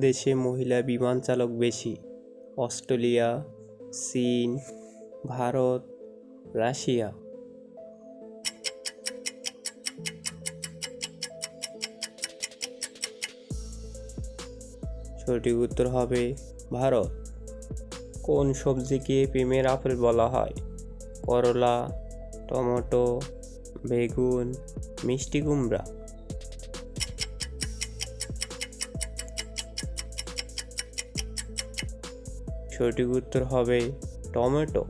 দেশে মহিলা বিমান চালক বেশি? অস্ট্রেলিয়া, চীন, ভারত, রাশিয়া। সঠিক উত্তর হবে ভারত। কোন সবজিকে প্রেমের আপেল বলা হয়? করলা, টমেটো, বেগুন, মিষ্টি কুমড়া। সঠিক উত্তর হবে টমেটো।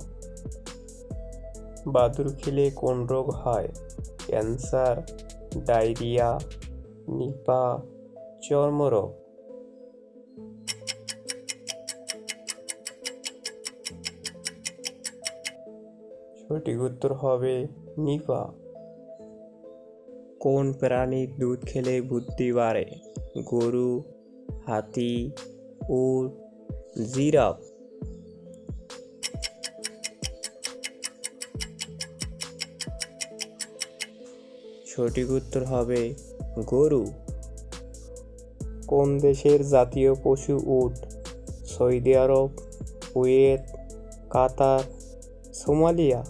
বাদুড় খেলে কোন রোগ হয়? ক্যান্সার, ডায়রিয়া, নিপা, চর্মরোগ। সঠিক উত্তর হবে নিপা। কোন প্রাণীর দুধ খেলে বুদ্ধি বাড়ে? গরু, হাতি, উট, জিরাফ। সঠিক উত্তর হবে গরু। কোন দেশের জাতীয় পশু উট? সৌদি আরব, কুয়েত, কাতার, সোমালিয়া।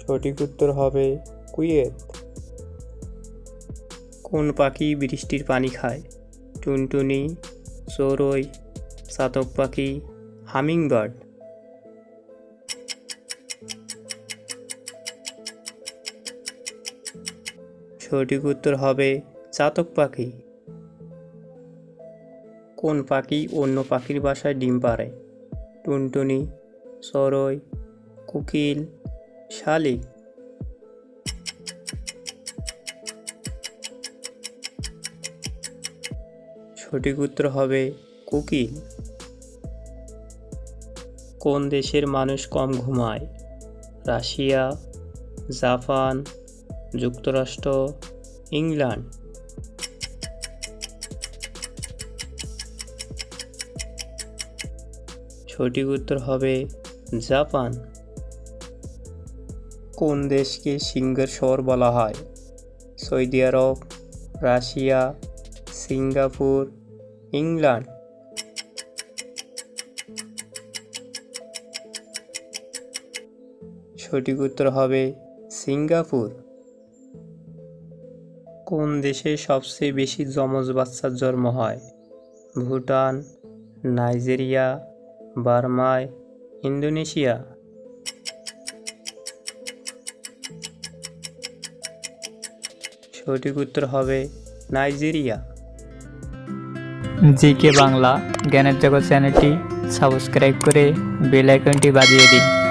সঠিক উত্তর হবে কুয়েত। কোন পাখি বৃষ্টির পানি খায়? টুনটুনি, চড়ুই, চাতক পাখি, হামিংবার্ড। সঠিক উত্তর হবে চাতক পাখি। কোন পাখি অন্য পাখির বাসায় ডিম পাড়ে? টুনটুনি, চড়ুই, কোকিল, শালিক। সঠিক উত্তর হবে কোকিল। কোন দেশের মানুষ কম ঘুমায়? রাশিয়া, জাপান, যুক্তরাষ্ট্র, ইংল্যান্ড। সঠিক উত্তর হবে জাপান। কোন দেশকে সিংহের শহর বলা হয়? সৌদি আরব, রাশিয়া, সিঙ্গাপুর, ইংল্যান্ড। সঠিক উত্তর হবে সিঙ্গাপুর। কোন দেশে সবচেয়ে বেশি যমজ বাচ্চার জন্ম হয়? ভুটান, নাইজেরিয়া, বার্মায়, ইন্দোনেশিয়া। সঠিক উত্তর হবে নাইজেরিয়া। জিকে বাংলা জ্ঞানের জগৎ চ্যানেলটি সাবস্ক্রাইব করে বেল আইকনটি বাজিয়ে দিন।